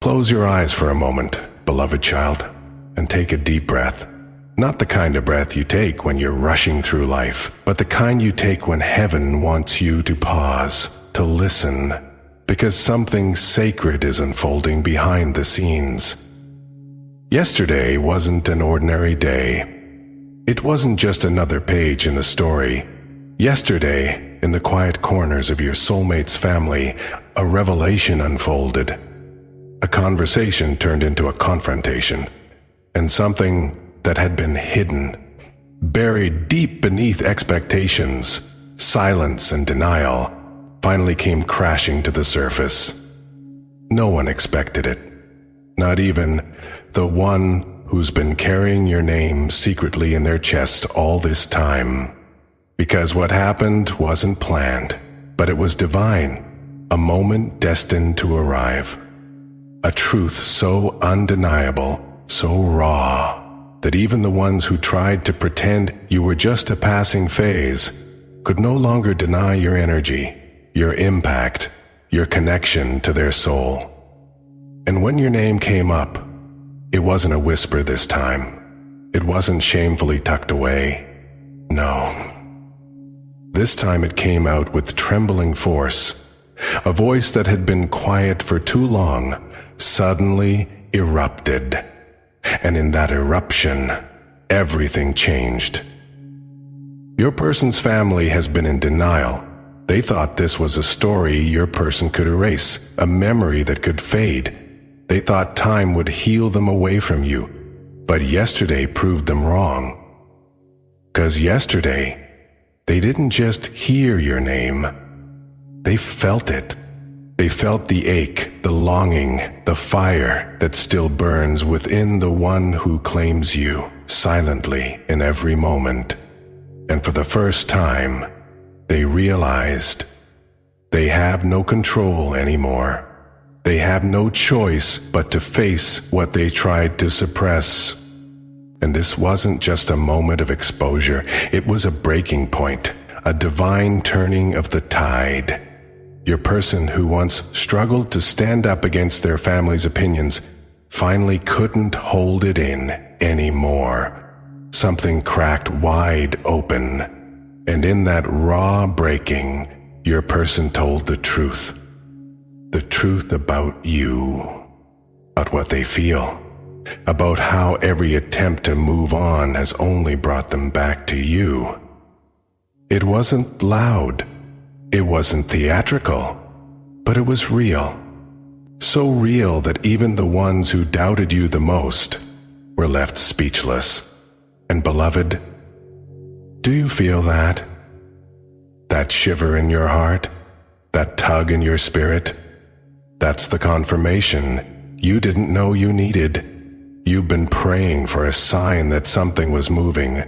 Close your eyes for a moment, beloved child, and take a deep breath. Not the kind of breath you take when you're rushing through life, but the kind you take when heaven wants you to pause, to listen, because something sacred is unfolding behind the scenes. Yesterday wasn't an ordinary day. It wasn't just another page in the story. Yesterday, in the quiet corners of your soulmate's family, a revelation unfolded. A conversation turned into a confrontation, and something that had been hidden, buried deep beneath expectations, silence and denial, finally came crashing to the surface. No one expected it, not even the one who's been carrying your name secretly in their chest all this time. Because what happened wasn't planned, but it was divine, a moment destined to arrive. A truth so undeniable, so raw, that even the ones who tried to pretend you were just a passing phase could no longer deny your energy, your impact, your connection to their soul. And when your name came up, it wasn't a whisper this time. It wasn't shamefully tucked away. No. This time it came out with trembling force. A voice that had been quiet for too long suddenly erupted. And in that eruption, everything changed. Your person's family has been in denial. They thought this was a story your person could erase, a memory that could fade. They thought time would heal them away from you, but yesterday proved them wrong. 'Cause yesterday, they didn't just hear your name, they felt it. They felt the ache, the longing, the fire that still burns within the one who claims you, silently in every moment. And for the first time, they realized they have no control anymore. They have no choice but to face what they tried to suppress. And this wasn't just a moment of exposure, it was a breaking point, a divine turning of the tide. Your person who once struggled to stand up against their family's opinions finally couldn't hold it in anymore. Something cracked wide open, and in that raw breaking, your person told the truth. The truth about you, about what they feel, about how every attempt to move on has only brought them back to you. It wasn't loud, it wasn't theatrical, but it was real. So real that even the ones who doubted you the most were left speechless. And beloved, do you feel that? That shiver in your heart? That tug in your spirit? That's the confirmation you didn't know you needed. You've been praying for a sign that something was moving.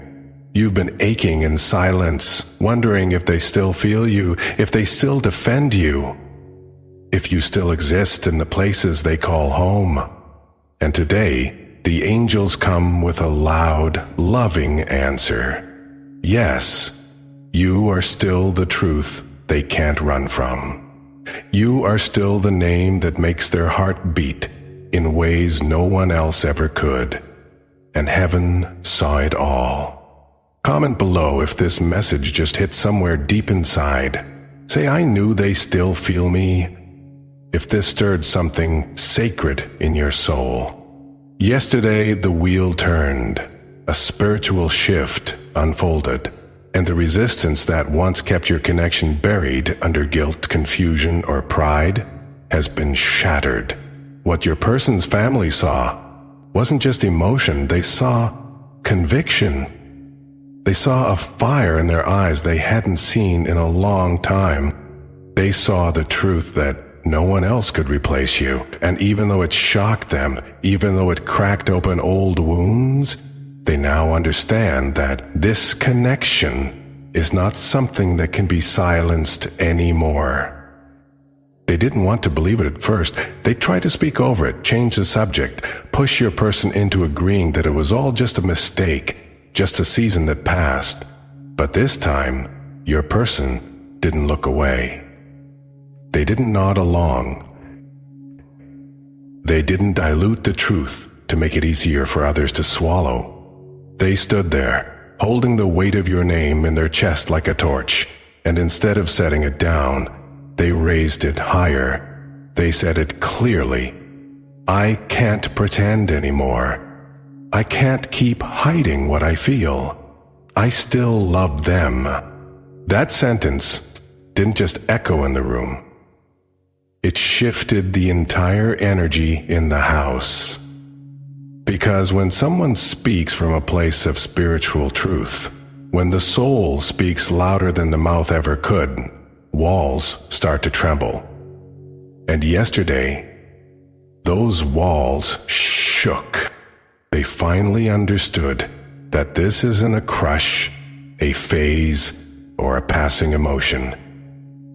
You've been aching in silence, wondering if they still feel you, if they still defend you, if you still exist in the places they call home. And today, the angels come with a loud, loving answer. Yes, you are still the truth they can't run from. You are still the name that makes their heart beat in ways no one else ever could. And heaven saw it all. Comment below if this message just hit somewhere deep inside. Say, I knew they still feel me. If this stirred something sacred in your soul. Yesterday, the wheel turned. A spiritual shift unfolded. And the resistance that once kept your connection buried under guilt, confusion, or pride has been shattered. What your person's family saw wasn't just emotion, they saw conviction. They saw a fire in their eyes they hadn't seen in a long time. They saw the truth that no one else could replace you. And even though it shocked them, even though it cracked open old wounds, they now understand that this connection is not something that can be silenced anymore. They didn't want to believe it at first. They tried to speak over it, change the subject, push your person into agreeing that it was all just a mistake, just a season that passed. But this time, your person didn't look away. They didn't nod along. They didn't dilute the truth to make it easier for others to swallow. They stood there, holding the weight of your name in their chest like a torch, and instead of setting it down, they raised it higher. They said it clearly. I can't pretend anymore. I can't keep hiding what I feel. I still love them. That sentence didn't just echo in the room. It shifted the entire energy in the house. Because when someone speaks from a place of spiritual truth, when the soul speaks louder than the mouth ever could, walls start to tremble. And yesterday, those walls shook. They finally understood that this isn't a crush, a phase, or a passing emotion.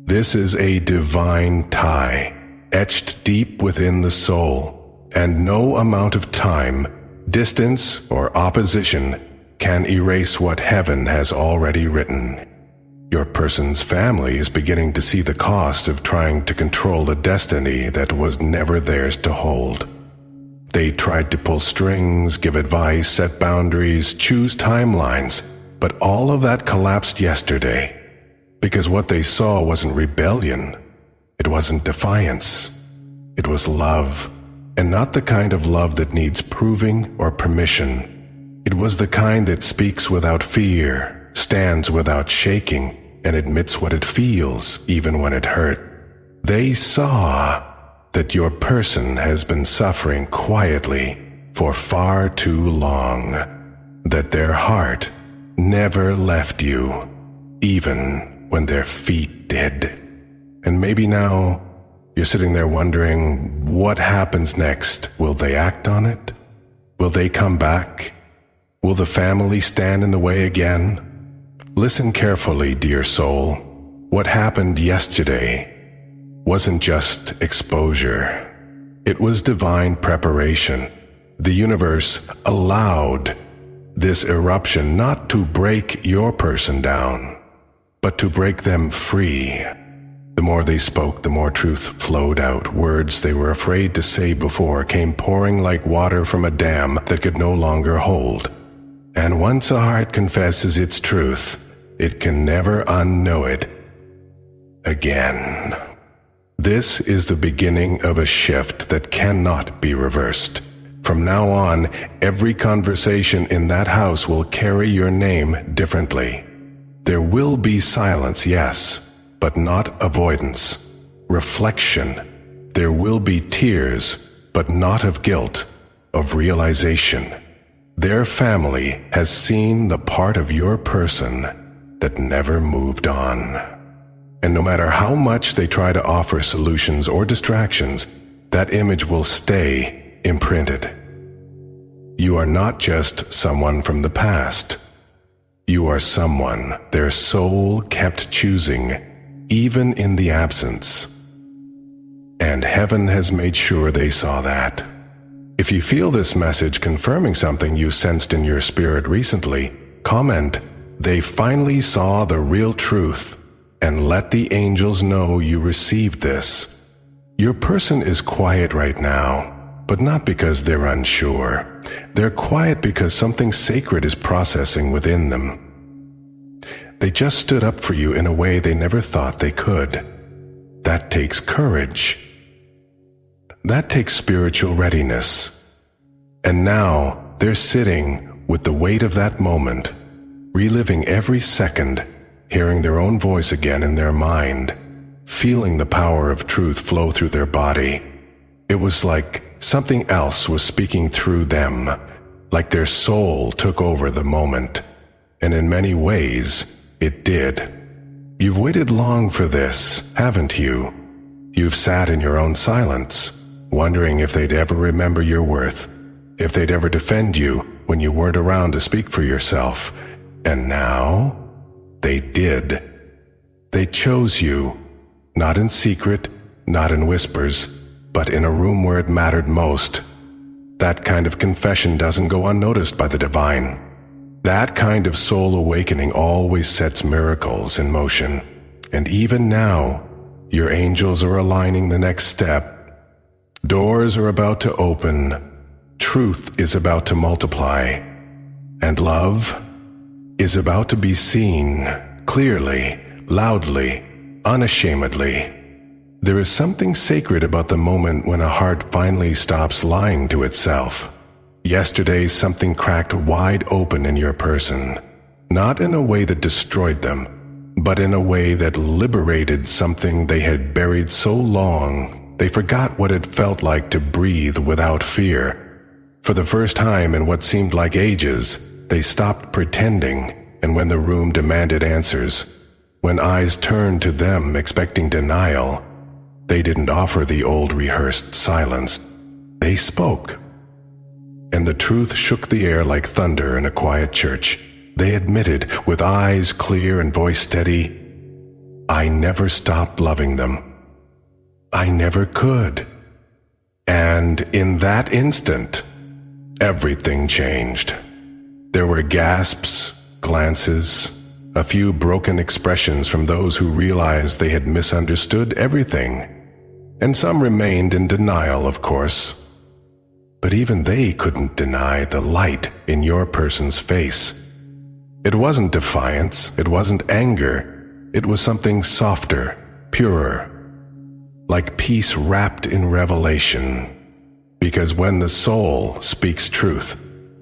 This is a divine tie, etched deep within the soul, and no amount of time, distance, or opposition can erase what heaven has already written. Your person's family is beginning to see the cost of trying to control a destiny that was never theirs to hold. They tried to pull strings, give advice, set boundaries, choose timelines, but all of that collapsed yesterday. Because what they saw wasn't rebellion, it wasn't defiance, it was love, and not the kind of love that needs proving or permission. It was the kind that speaks without fear, stands without shaking, and admits what it feels, even when it hurt. They saw that your person has been suffering quietly for far too long, that their heart never left you, even when their feet did. And maybe now you're sitting there wondering, what happens next? Will they act on it? Will they come back? Will the family stand in the way again? Listen carefully, dear soul. What happened yesterday wasn't just exposure. It was divine preparation. The universe allowed this eruption not to break your person down, but to break them free. The more they spoke, the more truth flowed out. Words they were afraid to say before came pouring like water from a dam that could no longer hold. And once a heart confesses its truth, it can never unknow it again. This is the beginning of a shift that cannot be reversed. From now on, every conversation in that house will carry your name differently. There will be silence, yes, but not avoidance. Reflection. There will be tears, but not of guilt, of realization. Their family has seen the part of your person that never moved on. And no matter how much they try to offer solutions or distractions, that image will stay imprinted. You are not just someone from the past. You are someone their soul kept choosing, even in the absence. And heaven has made sure they saw that. If you feel this message confirming something you sensed in your spirit recently, comment, "They finally saw the real truth," and let the angels know you received this. Your person is quiet right now, but not because they're unsure. They're quiet because something sacred is processing within them. They just stood up for you in a way they never thought they could. That takes courage. That takes spiritual readiness. And now they're sitting with the weight of that moment, reliving every second, hearing their own voice again in their mind, feeling the power of truth flow through their body. It was like something else was speaking through them, like their soul took over the moment. And in many ways, it did. You've waited long for this, haven't you? You've sat in your own silence, wondering if they'd ever remember your worth, if they'd ever defend you when you weren't around to speak for yourself. And now, they did. They chose you, not in secret, not in whispers, but in a room where it mattered most. That kind of confession doesn't go unnoticed by the divine. That kind of soul awakening always sets miracles in motion. And even now, your angels are aligning the next step. Doors are about to open. Truth is about to multiply. And love is about to be seen clearly, loudly, unashamedly. There is something sacred about the moment when a heart finally stops lying to itself. Yesterday, something cracked wide open in your person, not in a way that destroyed them, but in a way that liberated something they had buried so long they forgot what it felt like to breathe without fear. For the first time in what seemed like ages, they stopped pretending, and when the room demanded answers, when eyes turned to them expecting denial, they didn't offer the old rehearsed silence. They spoke. And the truth shook the air like thunder in a quiet church. They admitted, with eyes clear and voice steady, "I never stopped loving them. I never could." And in that instant, everything changed. There were gasps, glances, a few broken expressions from those who realized they had misunderstood everything. And some remained in denial, of course. But even they couldn't deny the light in your person's face. It wasn't defiance, it wasn't anger, it was something softer, purer, like peace wrapped in revelation. Because when the soul speaks truth,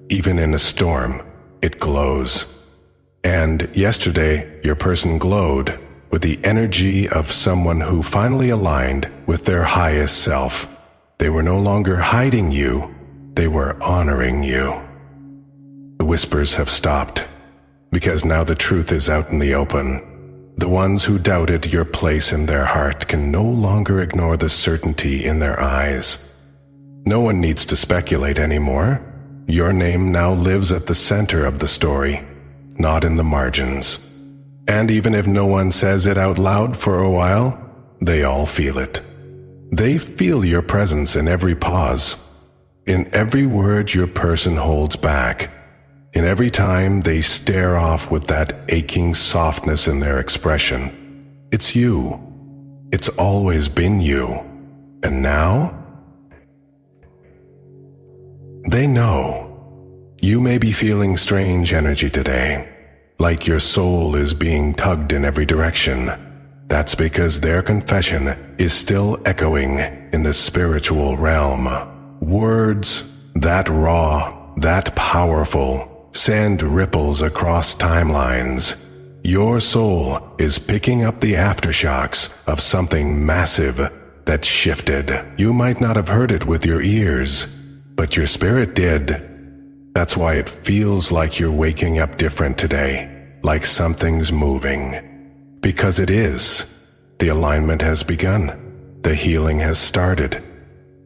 even in a storm, it glows. And yesterday, your person glowed with the energy of someone who finally aligned with their highest self. They were no longer hiding you, they were honoring you. The whispers have stopped, because now the truth is out in the open. The ones who doubted your place in their heart can no longer ignore the certainty in their eyes. No one needs to speculate anymore. Your name now lives at the center of the story, not in the margins. And even if no one says it out loud for a while, they all feel it. They feel your presence in every pause, in every word your person holds back, in every time they stare off with that aching softness in their expression. It's you. It's always been you. And now? They know. You may be feeling strange energy today, like your soul is being tugged in every direction. That's because their confession is still echoing in the spiritual realm. Words that raw, that powerful, send ripples across timelines. Your soul is picking up the aftershocks of something massive that shifted. You might not have heard it with your ears, but your spirit did. That's why it feels like you're waking up different today, like something's moving. Because it is. The alignment has begun. The healing has started.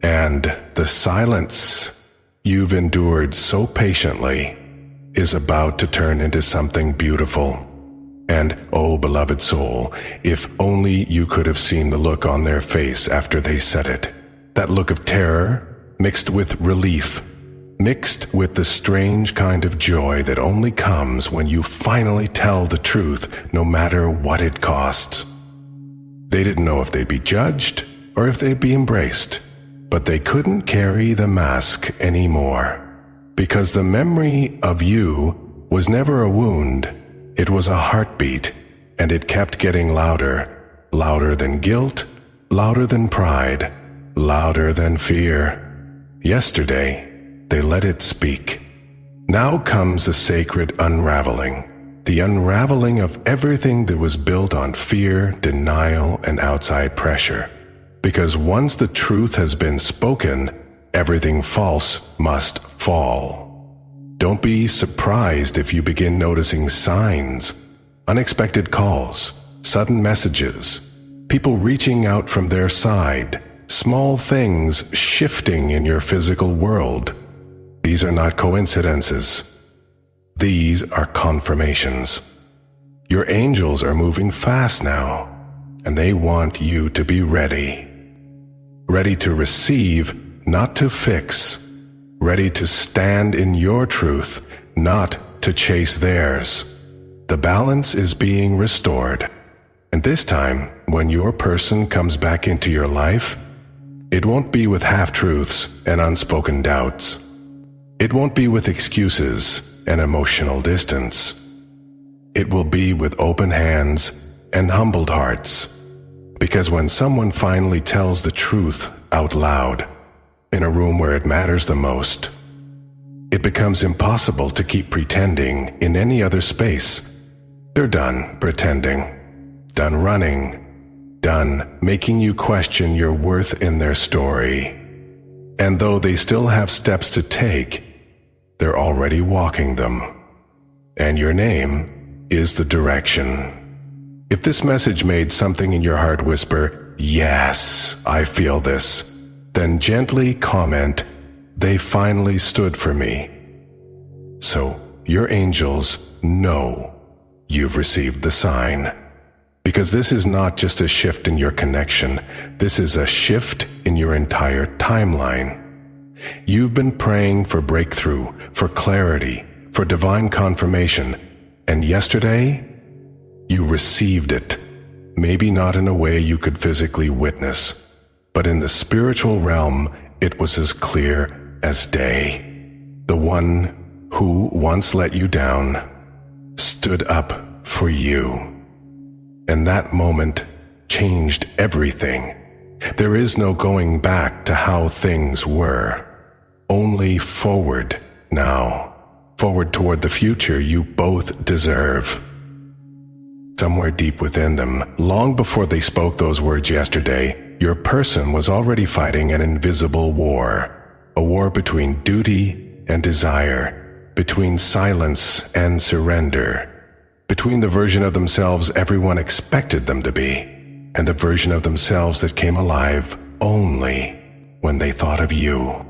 And the silence you've endured so patiently is about to turn into something beautiful. And, oh, beloved soul, if only you could have seen the look on their face after they said it. That look of terror, mixed with relief, mixed with the strange kind of joy that only comes when you finally tell the truth, no matter what it costs. They didn't know if they'd be judged or if they'd be embraced, but they couldn't carry the mask anymore, because the memory of you was never a wound, it was a heartbeat, and it kept getting louder, louder than guilt, louder than pride, louder than fear. Yesterday, they let it speak. Now comes the sacred unraveling, the unraveling of everything that was built on fear, denial, and outside pressure. Because once the truth has been spoken, everything false must fall. Don't be surprised if you begin noticing signs, unexpected calls, sudden messages, people reaching out from their side, small things shifting in your physical world. These are not coincidences. These are confirmations. Your angels are moving fast now, and they want you to be ready. Ready to receive, not to fix. Ready to stand in your truth, not to chase theirs. The balance is being restored. And this time, when your person comes back into your life, It won't be with half-truths and unspoken doubts. It won't be with excuses and emotional distance. It will be with open hands and humbled hearts. Because when someone finally tells the truth out loud, in a room where it matters the most, it becomes impossible to keep pretending in any other space. They're done pretending, done running, done making you question your worth in their story. And though they still have steps to take, they're already walking them. And your name is the direction. If this message made something in your heart whisper, "Yes, I feel this," then gently comment, "They finally stood for me." So your angels know you've received the sign. Because this is not just a shift in your connection, this is a shift in your entire timeline. You've been praying for breakthrough, for clarity, for divine confirmation, and yesterday, you received it. Maybe not in a way you could physically witness, but in the spiritual realm, it was as clear as day. The one who once let you down stood up for you. And that moment changed everything. There is no going back to how things were. Only forward now. Forward toward the future you both deserve. Somewhere deep within them, long before they spoke those words yesterday, your person was already fighting an invisible war. A war between duty and desire, between silence and surrender, between the version of themselves everyone expected them to be, and the version of themselves that came alive only when they thought of you.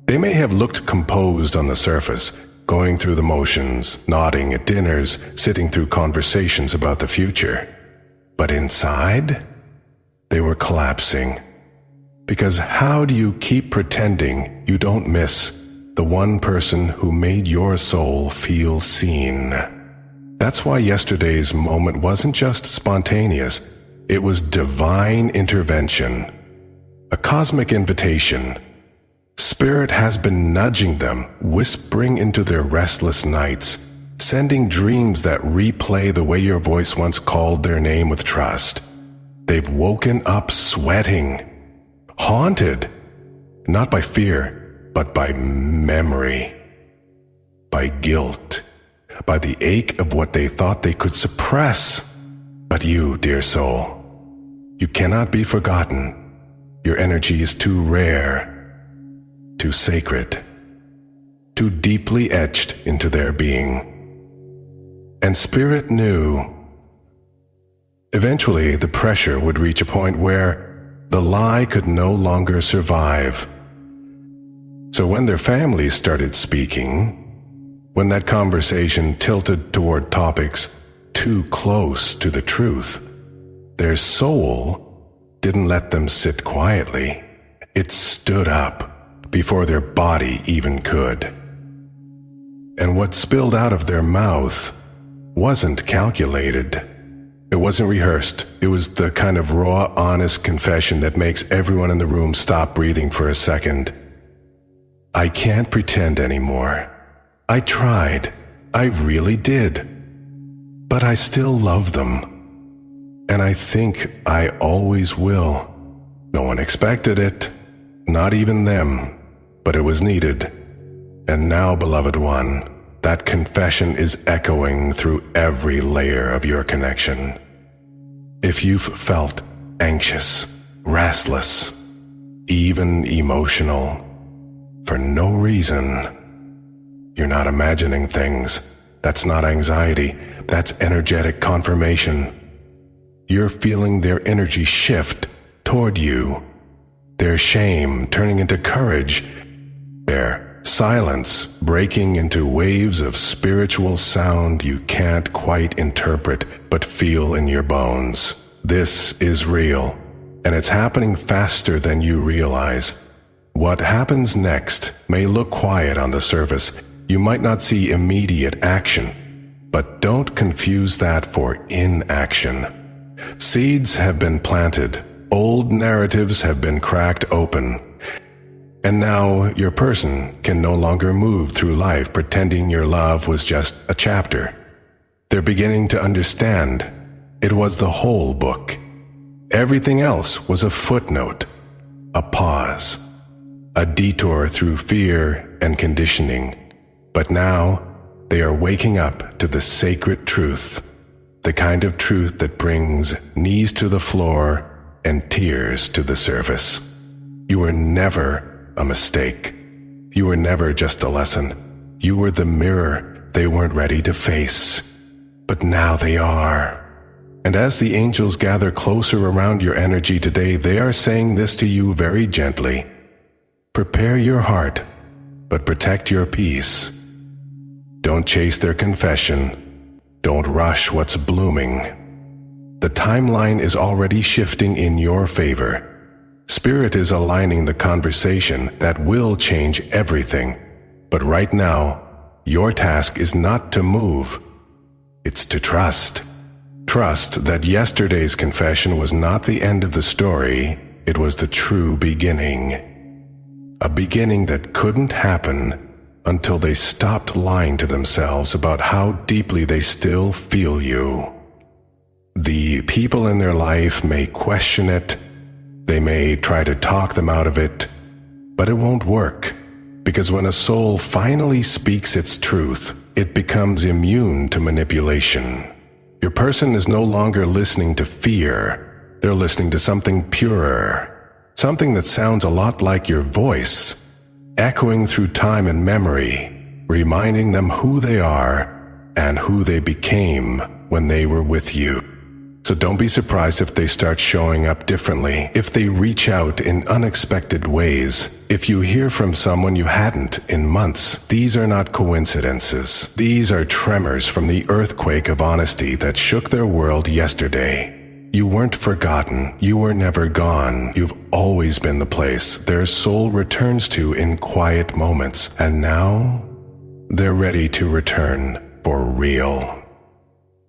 They may have looked composed on the surface, going through the motions, nodding at dinners, sitting through conversations about the future. But inside, they were collapsing. Because how do you keep pretending you don't miss the one person who made your soul feel seen? That's why yesterday's moment wasn't just spontaneous, it was divine intervention, a cosmic invitation. Spirit has been nudging them, whispering into their restless nights, sending dreams that replay the way your voice once called their name with trust. They've woken up sweating, haunted, not by fear, but by memory, by guilt, by the ache of what they thought they could suppress. But you, dear soul, you cannot be forgotten. Your energy is too rare, too sacred, too deeply etched into their being. And Spirit knew. Eventually, the pressure would reach a point where the lie could no longer survive. So when their families started speaking, when that conversation tilted toward topics too close to the truth, their soul didn't let them sit quietly. It stood up before their body even could. And what spilled out of their mouth wasn't calculated. It wasn't rehearsed. It was the kind of raw, honest confession that makes everyone in the room stop breathing for a second. I can't pretend anymore. I tried. I really did. But I still love them. And I think I always will. No one expected it. Not even them. But it was needed. And now, beloved one, that confession is echoing through every layer of your connection. If you've felt anxious, restless, even emotional, for no reason, you're not imagining things. That's not anxiety. That's energetic confirmation. You're feeling their energy shift toward you. Their shame turning into courage. Their silence breaking into waves of spiritual sound you can't quite interpret but feel in your bones. This is real, and it's happening faster than you realize. What happens next may look quiet on the surface. You might not see immediate action, but don't confuse that for inaction. Seeds have been planted, Old narratives have been cracked open. And now your person can no longer move through life pretending your love was just a chapter. They're beginning to understand it was the whole book. Everything else was a footnote, a pause, a detour through fear and conditioning. But now they are waking up to the sacred truth, the kind of truth that brings knees to the floor and tears to the surface. You were never a mistake. You were never just a lesson. You were the mirror they weren't ready to face. But now they are. And as the angels gather closer around your energy today, they are saying this to you very gently. Prepare your heart, but protect your peace. Don't chase their confession. Don't rush what's blooming. The timeline is already shifting in your favor. Spirit is aligning the conversation that will change everything. But right now, your task is not to move. It's to trust. Trust that yesterday's confession was not the end of the story. It was the true beginning. A beginning that couldn't happen until they stopped lying to themselves about how deeply they still feel you. The people in their life may question it. They may try to talk them out of it, but it won't work, because when a soul finally speaks its truth, it becomes immune to manipulation. Your person is no longer listening to fear. They're listening to something purer, something that sounds a lot like your voice, echoing through time and memory, reminding them who they are and who they became when they were with you. So don't be surprised if they start showing up differently, if they reach out in unexpected ways, if you hear from someone you hadn't in months. These are not coincidences. These are tremors from the earthquake of honesty that shook their world yesterday. You weren't forgotten. You were never gone. You've always been the place their soul returns to in quiet moments. And now, they're ready to return for real.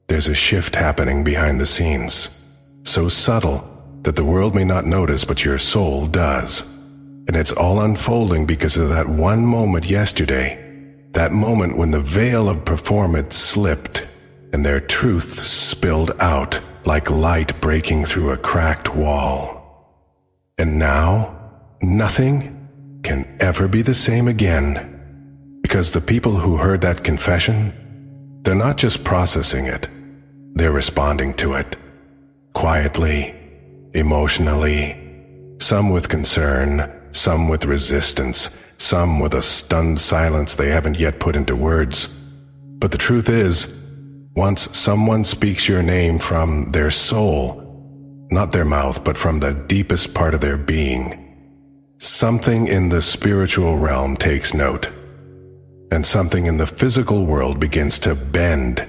There's a shift happening behind the scenes, so subtle that the world may not notice, but your soul does. And it's all unfolding because of that one moment yesterday, that moment when the veil of performance slipped and their truth spilled out like light breaking through a cracked wall. And now, nothing can ever be the same again, because the people who heard that confession, they're not just processing it. They're responding to it, quietly, emotionally, some with concern, some with resistance, some with a stunned silence they haven't yet put into words. But the truth is, once someone speaks your name from their soul, not their mouth, but from the deepest part of their being, something in the spiritual realm takes note, and something in the physical world begins to bend.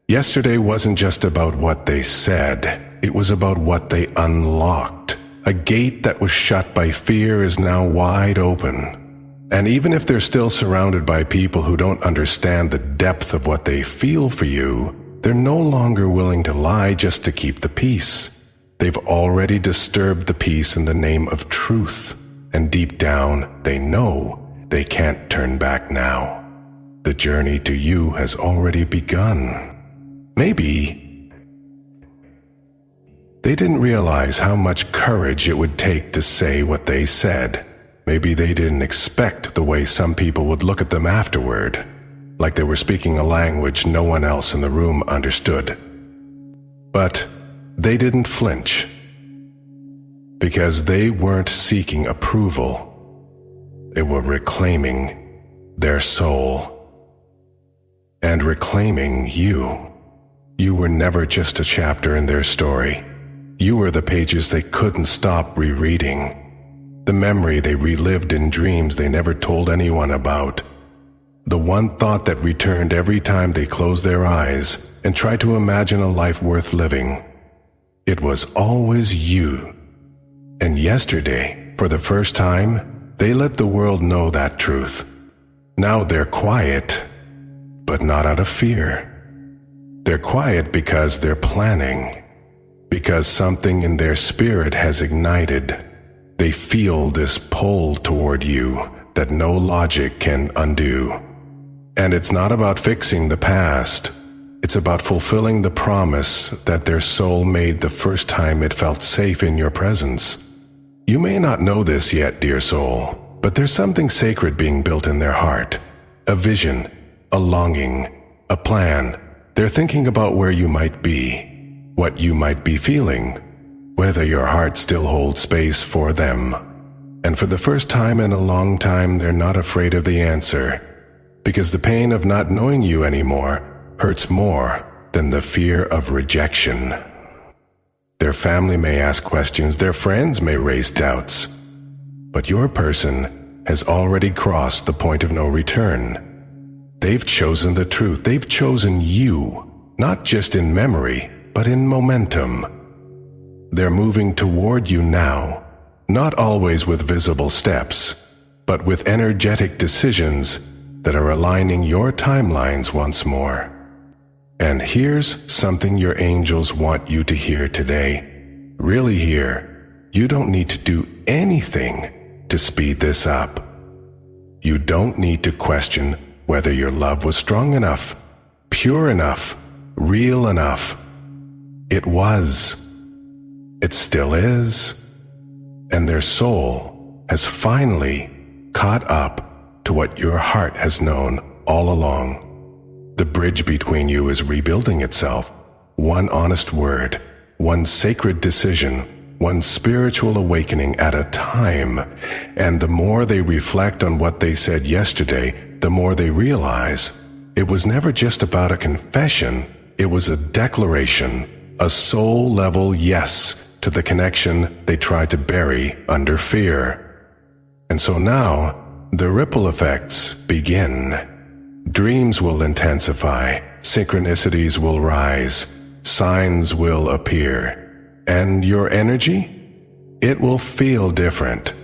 Yesterday wasn't just about what they said, it was about what they unlocked. A gate that was shut by fear is now wide open. And even if they're still surrounded by people who don't understand the depth of what they feel for you, they're no longer willing to lie just to keep the peace. They've already disturbed the peace in the name of truth, and deep down, they know they can't turn back now. The journey to you has already begun. Maybe they didn't realize how much courage it would take to say what they said. Maybe they didn't expect the way some people would look at them afterward, like they were speaking a language no one else in the room understood. But they didn't flinch, because they weren't seeking approval. They were reclaiming their soul and reclaiming you. You were never just a chapter in their story. You were the pages they couldn't stop rereading, the memory they relived in dreams they never told anyone about, the one thought that returned every time they closed their eyes and tried to imagine a life worth living. It was always you. And yesterday, for the first time, they let the world know that truth. Now they're quiet, but not out of fear. They're quiet because they're planning, because something in their spirit has ignited. They feel this pull toward you that no logic can undo. And it's not about fixing the past. It's about fulfilling the promise that their soul made the first time it felt safe in your presence. You may not know this yet, dear soul, but there's something sacred being built in their heart. A vision, a longing, a plan. They're thinking about where you might be, what you might be feeling, whether your heart still holds space for them. And for the first time in a long time, they're not afraid of the answer, because the pain of not knowing you anymore hurts more than the fear of rejection. Their family may ask questions, their friends may raise doubts, but your person has already crossed the point of no return. They've chosen the truth. They've chosen you, not just in memory, but in momentum. They're moving toward you now, not always with visible steps, but with energetic decisions that are aligning your timelines once more. And here's something your angels want you to hear today. Really hear. You don't need to do anything to speed this up. You don't need to question whether your love was strong enough, pure enough, real enough. It was. It still is. And their soul has finally caught up to what your heart has known all along. The bridge between you is rebuilding itself. One honest word, one sacred decision, one spiritual awakening at a time. And the more they reflect on what they said yesterday, the more they realize it was never just about a confession. It was a declaration, a soul-level yes to the connection they tried to bury under fear. And so now, the ripple effects begin. Dreams will intensify, synchronicities will rise, signs will appear, and your energy? It will feel different,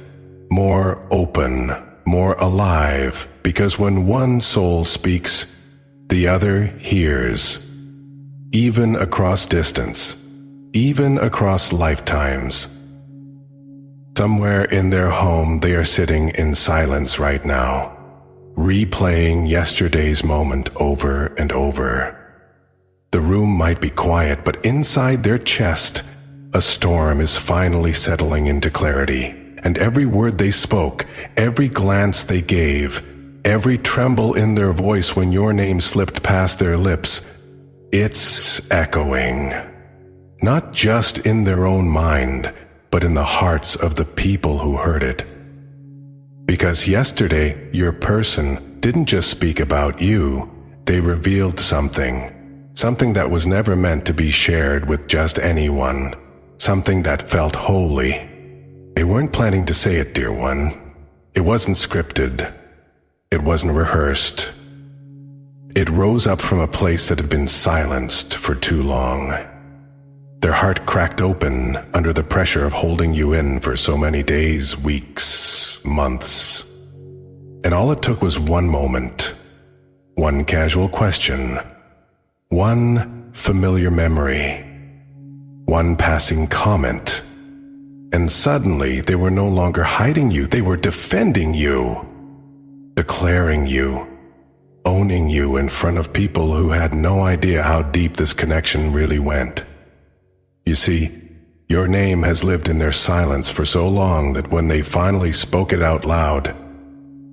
more open, more alive, because when one soul speaks, the other hears. Even across distance, even across lifetimes. Somewhere in their home, they are sitting in silence right now, replaying yesterday's moment over and over. The room might be quiet, but inside their chest, a storm is finally settling into clarity, and every word they spoke, every glance they gave, every tremble in their voice when your name slipped past their lips, it's echoing. Not just in their own mind, but in the hearts of the people who heard it. Because yesterday, your person didn't just speak about you, they revealed something that was never meant to be shared with just anyone, something that felt holy. They weren't planning to say it, dear one. It wasn't scripted. It wasn't rehearsed. It rose up from a place that had been silenced for too long. Their heart cracked open under the pressure of holding you in for so many days, weeks, months. And all it took was one moment, one casual question, one familiar memory, one passing comment. And suddenly they were no longer hiding you, they were defending you, declaring you, owning you in front of people who had no idea how deep this connection really went. You see, your name has lived in their silence for so long that when they finally spoke it out loud,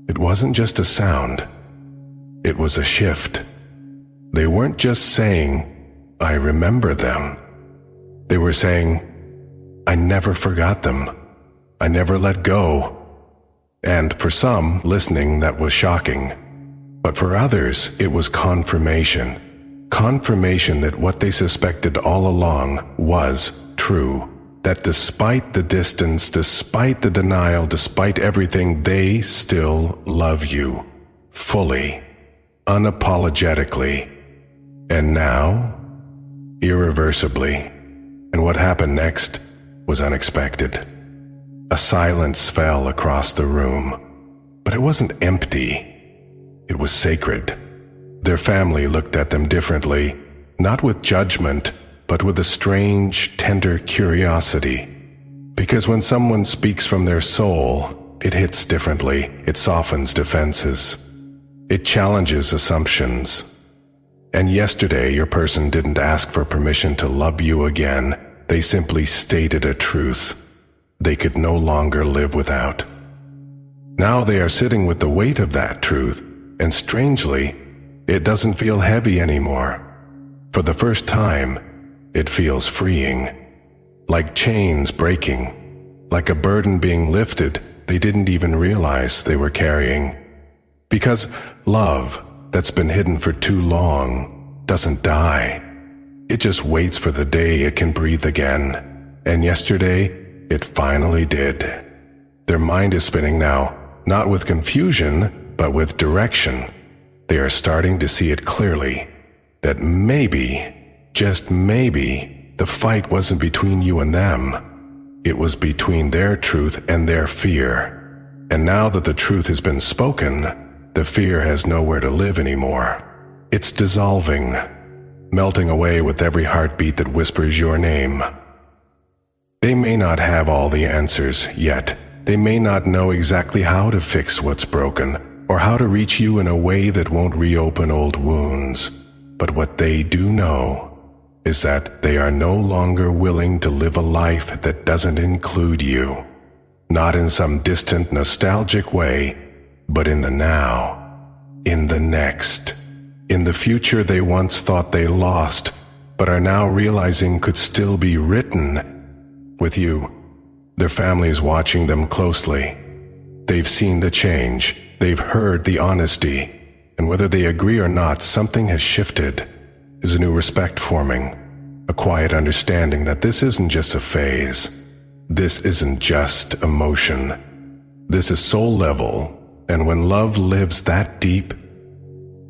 it wasn't just a sound, it was a shift. They weren't just saying, "I remember them." They were saying, "I never forgot them. I never let go." And for some, listening, that was shocking. But for others, it was confirmation. Confirmation that what they suspected all along was true. That despite the distance, despite the denial, despite everything, they still love you. Fully. Unapologetically. And now, irreversibly. And what happened next was unexpected. A silence fell across the room. But it wasn't empty. It was sacred. Their family looked at them differently, not with judgment, but with a strange, tender curiosity. Because when someone speaks from their soul, it hits differently, it softens defenses. It challenges assumptions. And yesterday, your person didn't ask for permission to love you again. They simply stated a truth they could no longer live without. Now they are sitting with the weight of that truth, and strangely, it doesn't feel heavy anymore. For the first time, it feels freeing, like chains breaking, like a burden being lifted they didn't even realize they were carrying. Because love that's been hidden for too long doesn't die. It just waits for the day it can breathe again. And yesterday, it finally did. Their mind is spinning now, not with confusion, but with direction. They are starting to see it clearly, that maybe, just maybe, the fight wasn't between you and them. It was between their truth and their fear. And now that the truth has been spoken, the fear has nowhere to live anymore. It's dissolving, melting away with every heartbeat that whispers your name. They may not have all the answers yet. They may not know exactly how to fix what's broken, or how to reach you in a way that won't reopen old wounds. But what they do know is that they are no longer willing to live a life that doesn't include you. Not in some distant, nostalgic way, but in the now, in the next, in the future they once thought they lost, but are now realizing could still be written with you. Their families watching them closely. They've seen the change, they've heard the honesty, and whether they agree or not, something has shifted. There's a new respect forming, a quiet understanding that this isn't just a phase. This isn't just emotion. This is soul level, and when love lives that deep,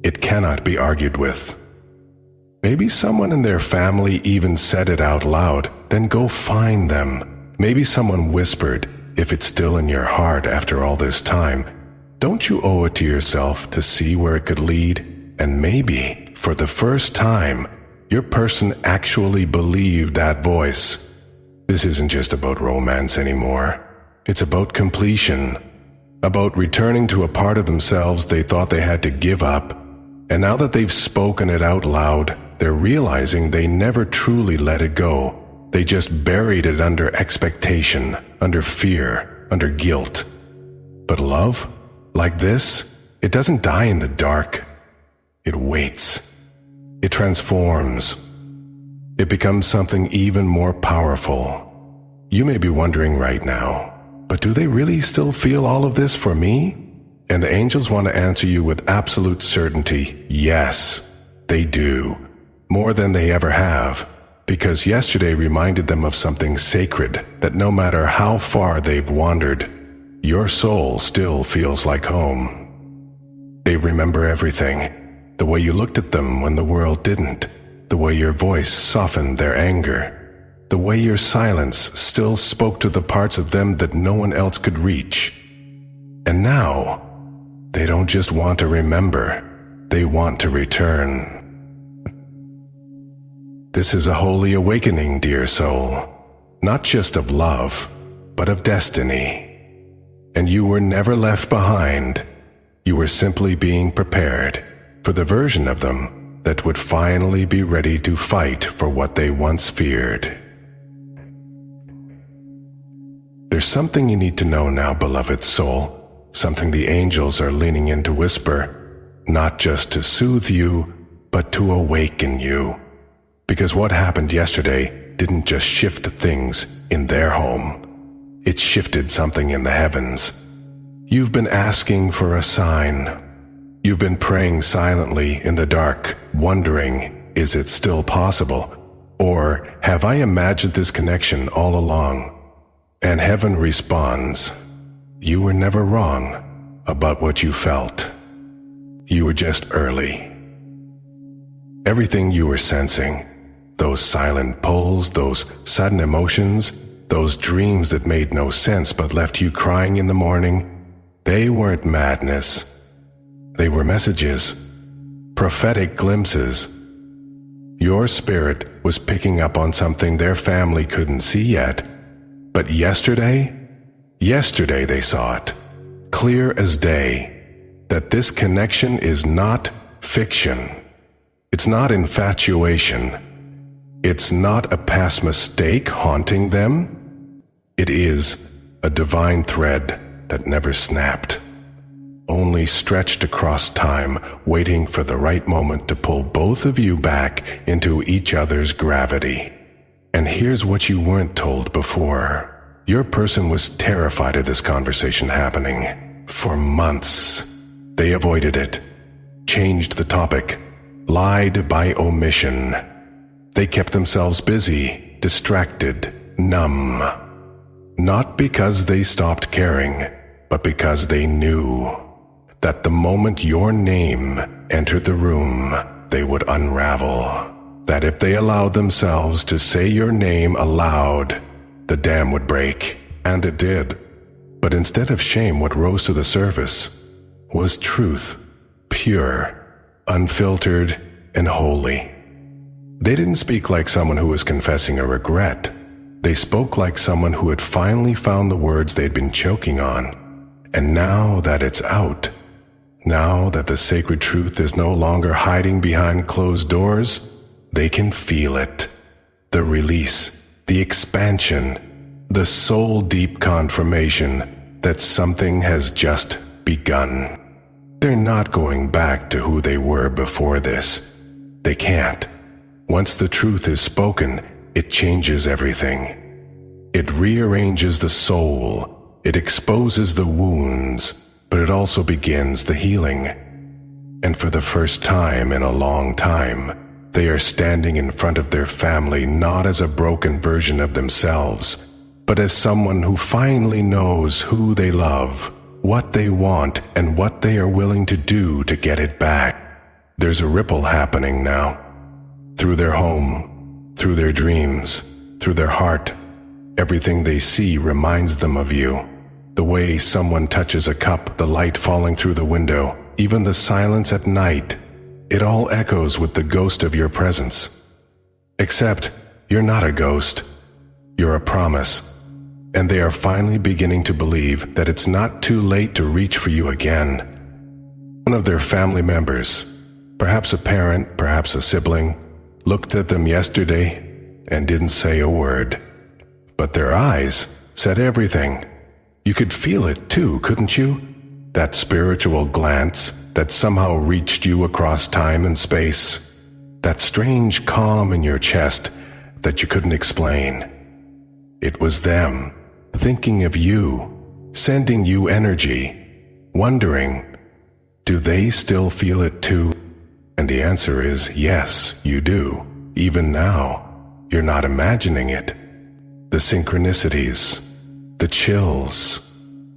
it cannot be argued with. Maybe someone in their family even said it out loud, then go find them. Maybe someone whispered, if it's still in your heart after all this time, don't you owe it to yourself to see where it could lead? And maybe, for the first time, your person actually believed that voice. This isn't just about romance anymore. It's about completion, about returning to a part of themselves they thought they had to give up. And now that they've spoken it out loud, they're realizing they never truly let it go. They just buried it under expectation, under fear, under guilt. But love, like this, it doesn't die in the dark. It waits. It transforms. It becomes something even more powerful. You may be wondering right now, but do they really still feel all of this for me? And the angels want to answer you with absolute certainty, yes, they do. More than they ever have. Because yesterday reminded them of something sacred that no matter how far they've wandered, your soul still feels like home. They remember everything, the way you looked at them when the world didn't, the way your voice softened their anger, the way your silence still spoke to the parts of them that no one else could reach. And now, they don't just want to remember, they want to return. This is a holy awakening, dear soul, not just of love, but of destiny. And you were never left behind. You were simply being prepared for the version of them that would finally be ready to fight for what they once feared. There's something you need to know now, beloved soul, something the angels are leaning in to whisper, not just to soothe you, but to awaken you. Because what happened yesterday didn't just shift things in their home. It shifted something in the heavens. You've been asking for a sign. You've been praying silently in the dark, wondering, is it still possible? Or have I imagined this connection all along? And heaven responds, you were never wrong about what you felt. You were just early. Everything you were sensing, those silent pulls, those sudden emotions, those dreams that made no sense but left you crying in the morning, they weren't madness. They were messages, prophetic glimpses. Your spirit was picking up on something their family couldn't see yet. But yesterday they saw it, clear as day, that this connection is not fiction. It's not infatuation. It's not a past mistake haunting them. It is a divine thread that never snapped, only stretched across time, waiting for the right moment to pull both of you back into each other's gravity. And here's what you weren't told before. Your person was terrified of this conversation happening. For months, they avoided it, changed the topic, lied by omission. They kept themselves busy, distracted, numb. Not because they stopped caring, but because they knew that the moment your name entered the room, they would unravel. That if they allowed themselves to say your name aloud, the dam would break. And it did. But instead of shame, what rose to the surface was truth, pure, unfiltered, and holy. They didn't speak like someone who was confessing a regret. They spoke like someone who had finally found the words they'd been choking on. And now that it's out, now that the sacred truth is no longer hiding behind closed doors, they can feel it. The release, the expansion, the soul-deep confirmation that something has just begun. They're not going back to who they were before this. They can't. Once the truth is spoken, it changes everything. It rearranges the soul. It exposes the wounds, but it also begins the healing. And for the first time in a long time, they are standing in front of their family not as a broken version of themselves, but as someone who finally knows who they love, what they want, and what they are willing to do to get it back. There's a ripple happening now. Through their home, through their dreams, through their heart. Everything they see reminds them of you. The way someone touches a cup, the light falling through the window, even the silence at night. It all echoes with the ghost of your presence. Except, you're not a ghost. You're a promise. And they are finally beginning to believe that it's not too late to reach for you again. One of their family members, perhaps a parent, perhaps a sibling, looked at them yesterday and didn't say a word. But their eyes said everything. You could feel it too, couldn't you? That spiritual glance that somehow reached you across time and space. That strange calm in your chest that you couldn't explain. It was them, thinking of you, sending you energy, wondering, do they still feel it too? And the answer is yes, you do. Even now, you're not imagining it. The synchronicities, the chills,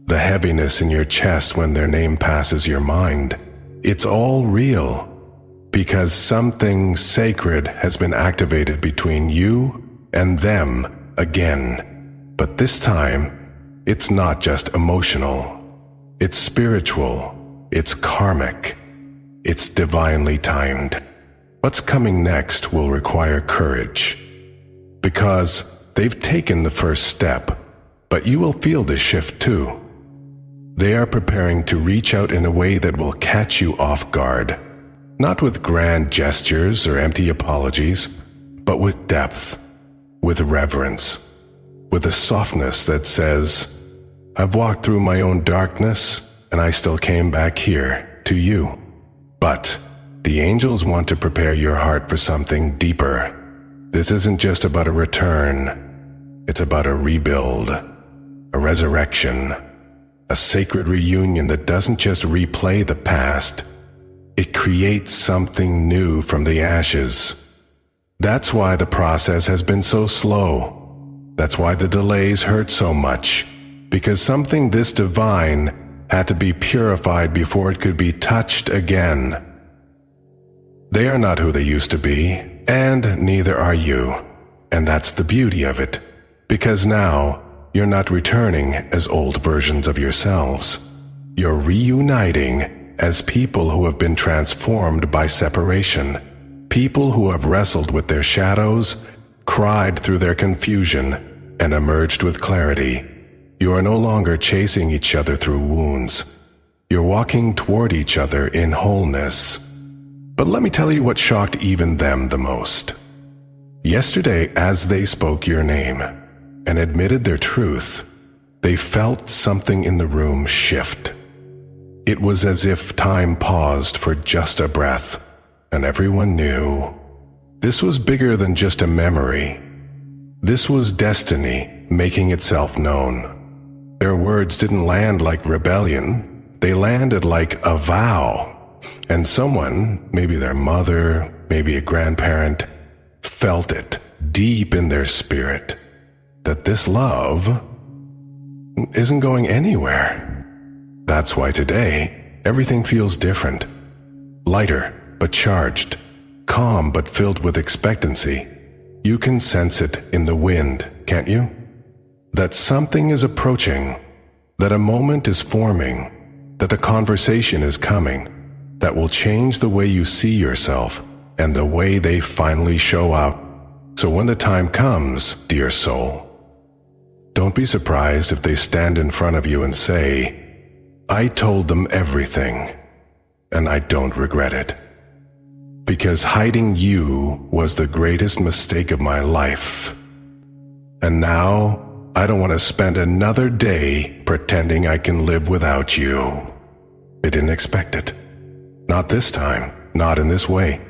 the heaviness in your chest when their name passes your mind. It's all real, because something sacred has been activated between you and them again. But this time, it's not just emotional. It's spiritual. It's karmic. It's divinely timed. What's coming next will require courage, because they've taken the first step, but you will feel the shift too. They are preparing to reach out in a way that will catch you off guard, not with grand gestures or empty apologies, but with depth, with reverence, with a softness that says, I've walked through my own darkness, and I still came back here to you. But the angels want to prepare your heart for something deeper. This isn't just about a return. It's about a rebuild, a resurrection, a sacred reunion that doesn't just replay the past. It creates something new from the ashes. That's why the process has been so slow. That's why the delays hurt so much. Because something this divine had to be purified before it could be touched again. They are not who they used to be, and neither are you. And that's the beauty of it. Because now, you're not returning as old versions of yourselves. You're reuniting as people who have been transformed by separation. People who have wrestled with their shadows, cried through their confusion, and emerged with clarity. You are no longer chasing each other through wounds. You're walking toward each other in wholeness. But let me tell you what shocked even them the most. Yesterday, as they spoke your name and admitted their truth, they felt something in the room shift. It was as if time paused for just a breath, and everyone knew this was bigger than just a memory. This was destiny making itself known. Their words didn't land like rebellion. They landed like a vow. And someone, maybe their mother, maybe a grandparent, felt it deep in their spirit that this love isn't going anywhere. That's why today, everything feels different. Lighter, but charged. Calm, but filled with expectancy. You can sense it in the wind, can't you? That something is approaching, that a moment is forming, that a conversation is coming, that will change the way you see yourself and the way they finally show up. So when the time comes, dear soul, don't be surprised if they stand in front of you and say, I told them everything, and I don't regret it. Because hiding you was the greatest mistake of my life. And now, I don't want to spend another day pretending I can live without you. They didn't expect it. Not this time, not in this way.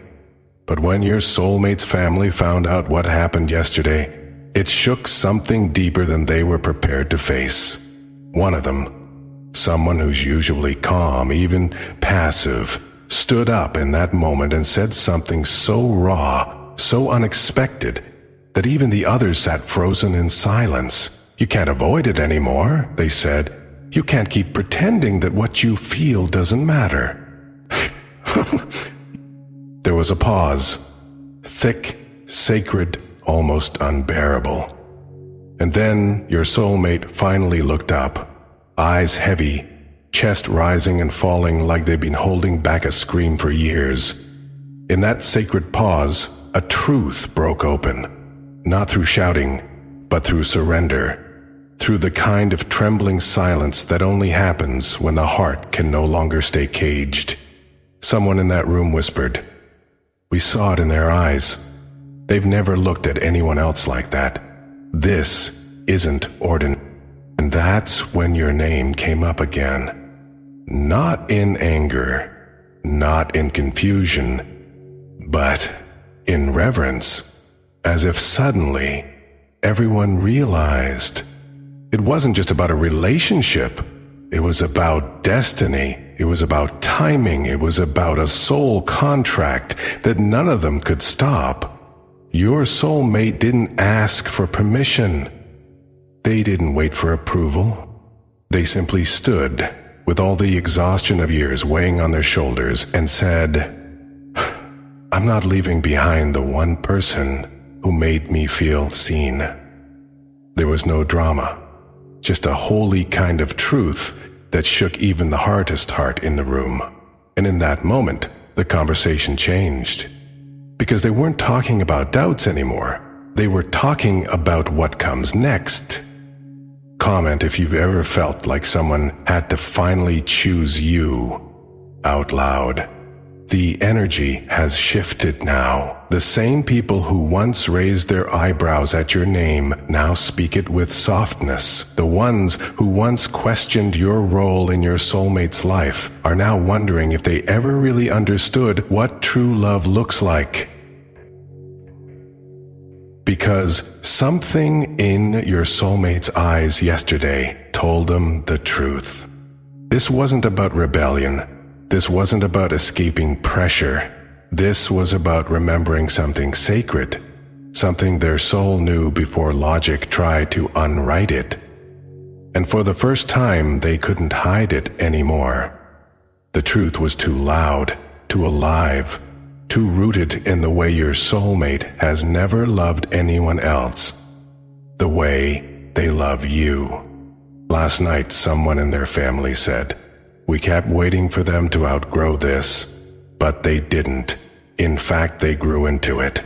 But when your soulmate's family found out what happened yesterday, it shook something deeper than they were prepared to face. One of them, someone who's usually calm, even passive, stood up in that moment and said something so raw, so unexpected, that even the others sat frozen in silence. You can't avoid it anymore, they said. You can't keep pretending that what you feel doesn't matter. There was a pause, thick, sacred, almost unbearable. And then your soulmate finally looked up, eyes heavy, chest rising and falling like they'd been holding back a scream for years. In that sacred pause, a truth broke open, not through shouting, but through surrender, through the kind of trembling silence that only happens when the heart can no longer stay caged. Someone in that room whispered. We saw it in their eyes. They've never looked at anyone else like that. This isn't ordinary. And that's when your name came up again. Not in anger, not in confusion, but in reverence, as if suddenly everyone realized it wasn't just about a relationship. It was about destiny. It was about timing. It was about a soul contract that none of them could stop. Your soulmate didn't ask for permission. They didn't wait for approval. They simply stood with all the exhaustion of years weighing on their shoulders and said, I'm not leaving behind the one person who made me feel seen. There was no drama. Just a holy kind of truth that shook even the hardest heart in the room. And in that moment, the conversation changed. Because they weren't talking about doubts anymore. They were talking about what comes next. Comment if you've ever felt like someone had to finally choose you out loud. The energy has shifted now. The same people who once raised their eyebrows at your name now speak it with softness. The ones who once questioned your role in your soulmate's life are now wondering if they ever really understood what true love looks like. Because something in your soulmate's eyes yesterday told them the truth. This wasn't about rebellion. This wasn't about escaping pressure. This was about remembering something sacred, something their soul knew before logic tried to unwrite it. And for the first time, they couldn't hide it anymore. The truth was too loud, too alive, too rooted in the way your soulmate has never loved anyone else, the way they love you. Last night, someone in their family said, we kept waiting for them to outgrow this, but they didn't. In fact, they grew into it.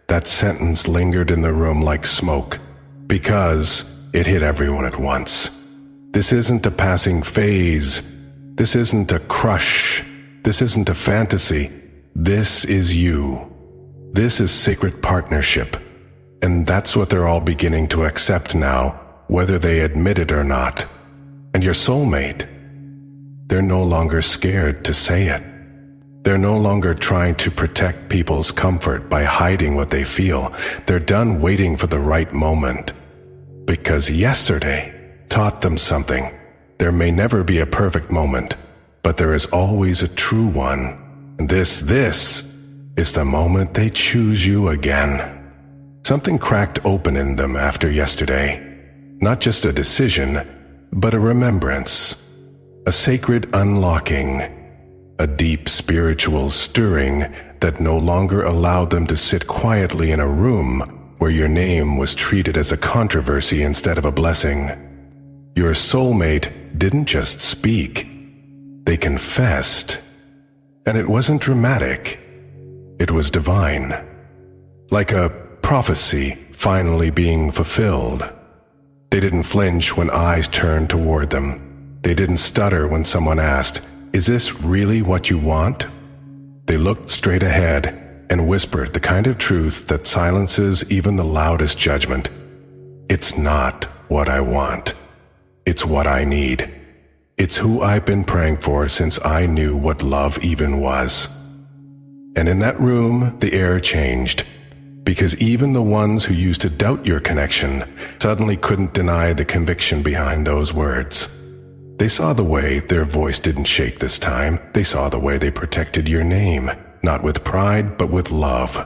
That sentence lingered in the room like smoke, because it hit everyone at once. This isn't a passing phase. This isn't a crush. This isn't a fantasy. This is you. This is sacred partnership. And that's what they're all beginning to accept now, whether they admit it or not. And your soulmate, they're no longer scared to say it. They're no longer trying to protect people's comfort by hiding what they feel. They're done waiting for the right moment. Because yesterday taught them something. There may never be a perfect moment, but there is always a true one. And this is the moment they choose you again. Something cracked open in them after yesterday. Not just a decision, but a remembrance. A sacred unlocking. A deep spiritual stirring that no longer allowed them to sit quietly in a room where your name was treated as a controversy instead of a blessing. Your soulmate didn't just speak. They confessed. And it wasn't dramatic. It was divine. Like a prophecy finally being fulfilled. They didn't flinch when eyes turned toward them. They didn't stutter when someone asked, "Is this really what you want?" They looked straight ahead and whispered the kind of truth that silences even the loudest judgment. "It's not what I want. It's what I need. It's who I've been praying for since I knew what love even was." And in that room, the air changed, because even the ones who used to doubt your connection suddenly couldn't deny the conviction behind those words. They saw the way their voice didn't shake this time. They saw the way they protected your name, not with pride, but with love.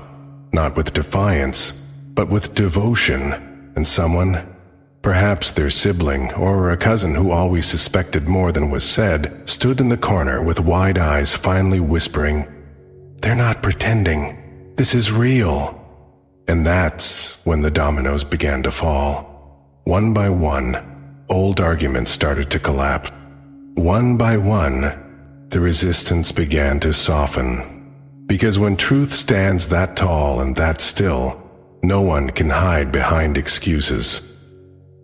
Not with defiance, but with devotion. And someone, perhaps their sibling or a cousin who always suspected more than was said, stood in the corner with wide eyes, finally whispering, "They're not pretending. This is real." And that's when the dominoes began to fall. One by one, old arguments started to collapse. One by one, the resistance began to soften. Because when truth stands that tall and that still, no one can hide behind excuses.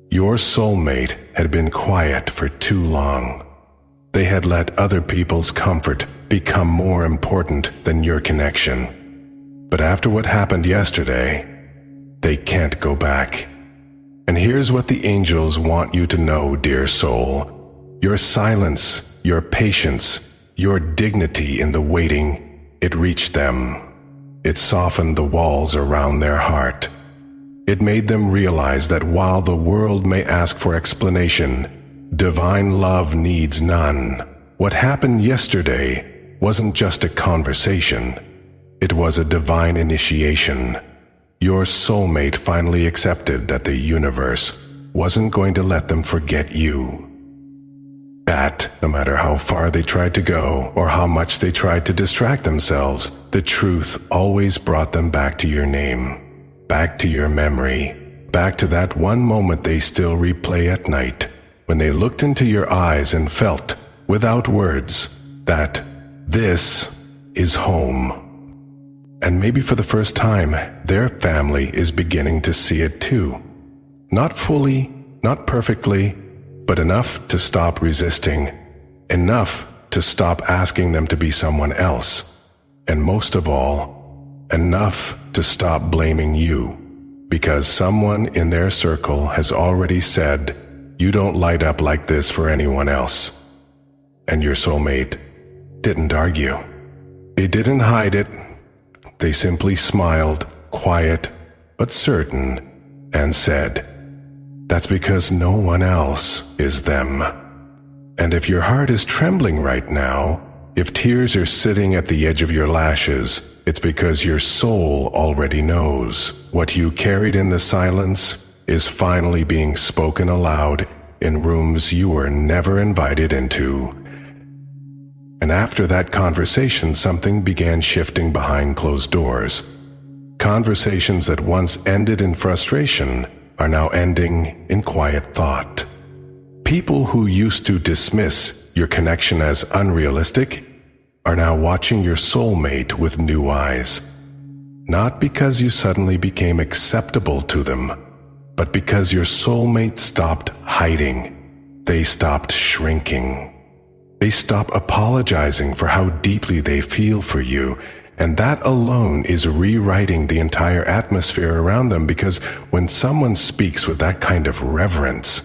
Your soulmate had been quiet for too long. They had let other people's comfort become more important than your connection. But after what happened yesterday, they can't go back. And here's what the angels want you to know, dear soul. Your silence, your patience, your dignity in the waiting, it reached them. It softened the walls around their heart. It made them realize that while the world may ask for explanation, divine love needs none. What happened yesterday wasn't just a conversation. It was a divine initiation. Your soulmate finally accepted that the universe wasn't going to let them forget you. That, no matter how far they tried to go or how much they tried to distract themselves, the truth always brought them back to your name, back to your memory, back to that one moment they still replay at night, when they looked into your eyes and felt, without words, that this is home. And maybe for the first time, their family is beginning to see it too. Not fully, not perfectly, but enough to stop resisting, enough to stop asking them to be someone else, and most of all, enough to stop blaming you, because someone in their circle has already said, "You don't light up like this for anyone else." And your soulmate didn't argue. They didn't hide it. They simply smiled, quiet but certain, and said, "That's because no one else is them." And if your heart is trembling right now, if tears are sitting at the edge of your lashes, it's because your soul already knows. What you carried in the silence is finally being spoken aloud in rooms you were never invited into. And after that conversation, something began shifting behind closed doors. Conversations that once ended in frustration are now ending in quiet thought. People who used to dismiss your connection as unrealistic are now watching your soulmate with new eyes. Not because you suddenly became acceptable to them, but because your soulmate stopped hiding. They stopped shrinking. They stopped apologizing for how deeply they feel for you, and that alone is rewriting the entire atmosphere around them, because when someone speaks with that kind of reverence,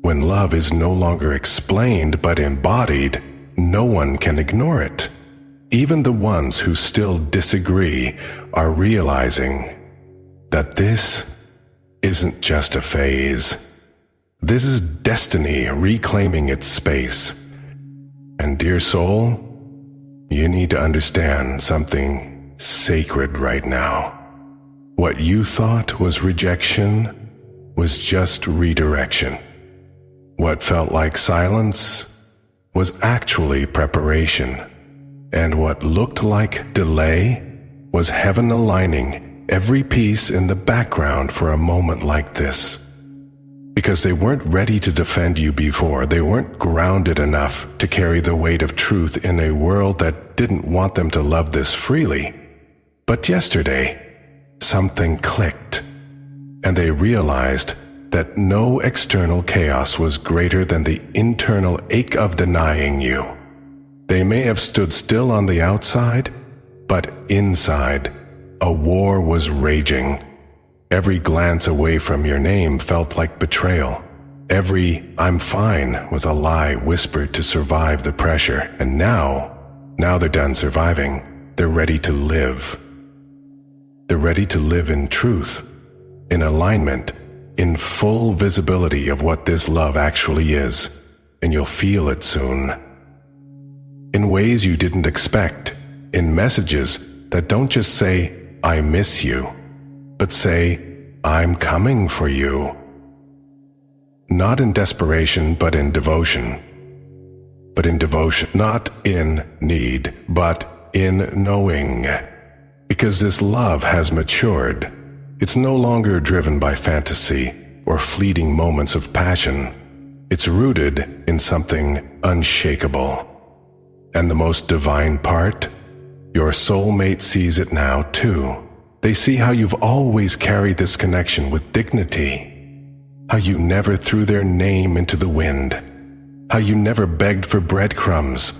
when love is no longer explained but embodied, no one can ignore it. Even the ones who still disagree are realizing that this isn't just a phase. This is destiny reclaiming its space. And dear soul, you need to understand something sacred right now. What you thought was rejection was just redirection. What felt like silence was actually preparation. And what looked like delay was heaven aligning every piece in the background for a moment like this. Because they weren't ready to defend you before. They weren't grounded enough to carry the weight of truth in a world that didn't want them to love this freely. But yesterday, something clicked, and they realized that no external chaos was greater than the internal ache of denying you. They may have stood still on the outside, but inside, a war was raging. Every glance away from your name felt like betrayal. Every "I'm fine" was a lie whispered to survive the pressure. And now they're done surviving. They're ready to live. They're ready to live in truth, in alignment, in full visibility of what this love actually is. And you'll feel it soon. In ways you didn't expect, in messages that don't just say, "I miss you," but say, "I'm coming for you." Not in desperation, but in devotion. But in devotion, not in need, but in knowing. Because this love has matured. It's no longer driven by fantasy or fleeting moments of passion. It's rooted in something unshakable. And the most divine part? Your soulmate sees it now too. They see how you've always carried this connection with dignity. How you never threw their name into the wind. How you never begged for breadcrumbs.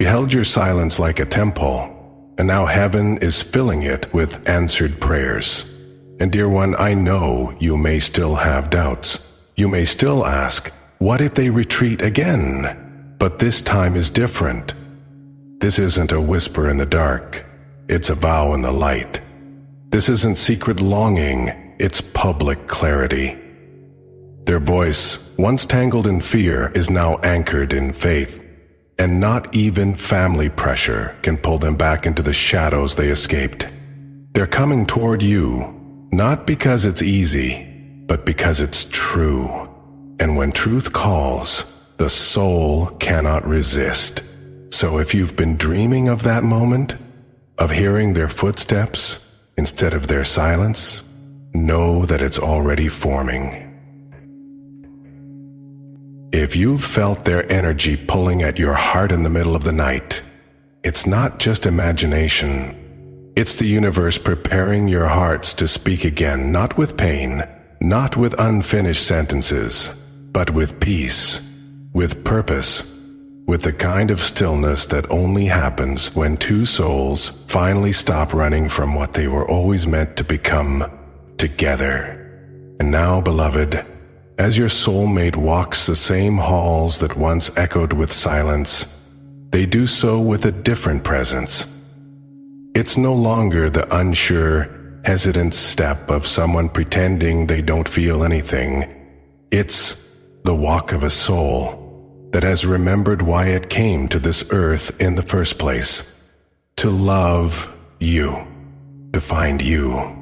You held your silence like a temple, and now heaven is filling it with answered prayers. And dear one, I know you may still have doubts. You may still ask, what if they retreat again? But this time is different. This isn't a whisper in the dark. It's a vow in the light. This isn't secret longing. It's public clarity. Their voice, once tangled in fear, is now anchored in faith. And not even family pressure can pull them back into the shadows they escaped. They're coming toward you, not because it's easy, but because it's true. And when truth calls, the soul cannot resist. So if you've been dreaming of that moment, of hearing their footsteps instead of their silence, know that it's already forming. If you've felt their energy pulling at your heart in the middle of the night, it's not just imagination. It's the universe preparing your hearts to speak again, not with pain, not with unfinished sentences, but with peace, with purpose, with the kind of stillness that only happens when two souls finally stop running from what they were always meant to become together. And now, beloved, as your soulmate walks the same halls that once echoed with silence, they do so with a different presence. It's no longer the unsure, hesitant step of someone pretending they don't feel anything. It's the walk of a soul that has remembered why it came to this earth in the first place. To love you, to find you,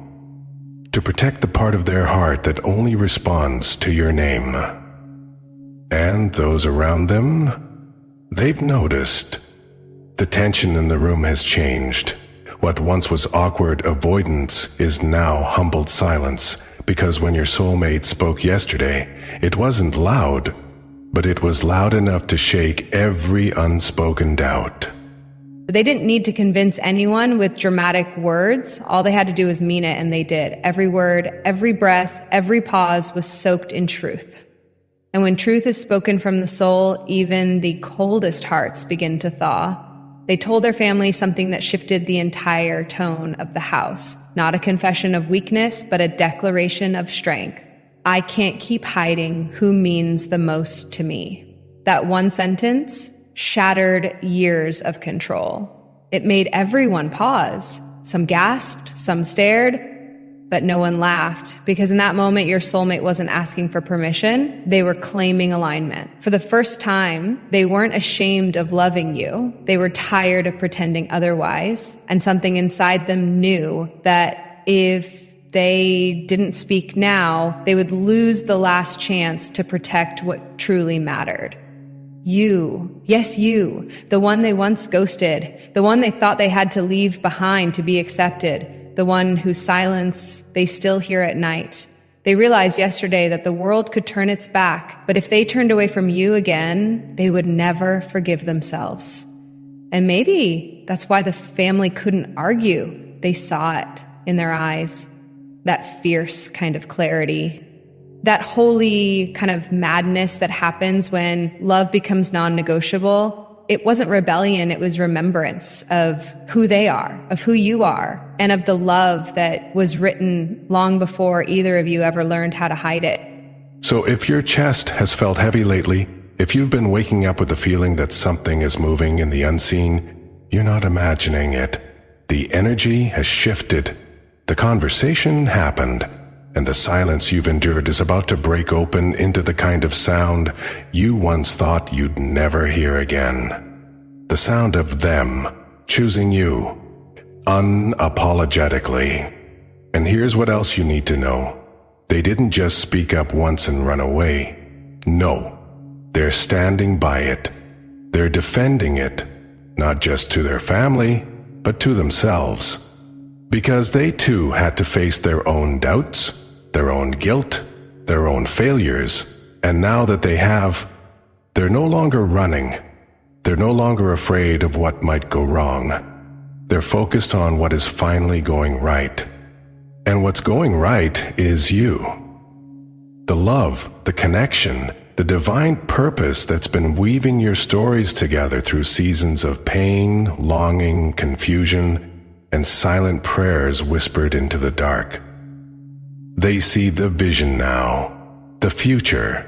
to protect the part of their heart that only responds to your name. And those around them, they've noticed. The tension in the room has changed. What once was awkward avoidance is now humbled silence, because when your soulmate spoke yesterday, it wasn't loud, but it was loud enough to shake every unspoken doubt. They didn't need to convince anyone with dramatic words. All they had to do was mean it, and they did. Every word, every breath, every pause was soaked in truth. And when truth is spoken from the soul, even the coldest hearts begin to thaw. They told their family something that shifted the entire tone of the house. Not a confession of weakness, but a declaration of strength. I can't keep hiding who means the most to me. That one sentence shattered years of control. It made everyone pause. Some gasped, some stared, but no one laughed, because in that moment, your soulmate wasn't asking for permission. They were claiming alignment. For the first time, they weren't ashamed of loving you. They were tired of pretending otherwise, and something inside them knew that if they didn't speak now, they would lose the last chance to protect what truly mattered. You, yes, you, the one they once ghosted, the one they thought they had to leave behind to be accepted, the one whose silence they still hear at night. They realized yesterday that the world could turn its back, but if they turned away from you again, they would never forgive themselves. And maybe that's why the family couldn't argue. They saw it in their eyes, that fierce kind of clarity. That holy kind of madness that happens when love becomes non-negotiable. It wasn't rebellion, it was remembrance of who they are, of who you are, and of the love that was written long before either of you ever learned how to hide it. So if your chest has felt heavy lately, if you've been waking up with a feeling that something is moving in the unseen, you're not imagining it. The energy has shifted. The conversation happened. And the silence you've endured is about to break open into the kind of sound you once thought you'd never hear again. The sound of them choosing you, unapologetically. And here's what else you need to know. They didn't just speak up once and run away. No, they're standing by it. They're defending it, not just to their family, but to themselves. Because they too had to face their own doubts, their own guilt, their own failures, and now that they have, they're no longer running. They're no longer afraid of what might go wrong. They're focused on what is finally going right. And what's going right is you. The love, the connection, the divine purpose that's been weaving your stories together through seasons of pain, longing, confusion, and silent prayers whispered into the dark. They see the vision now, the future,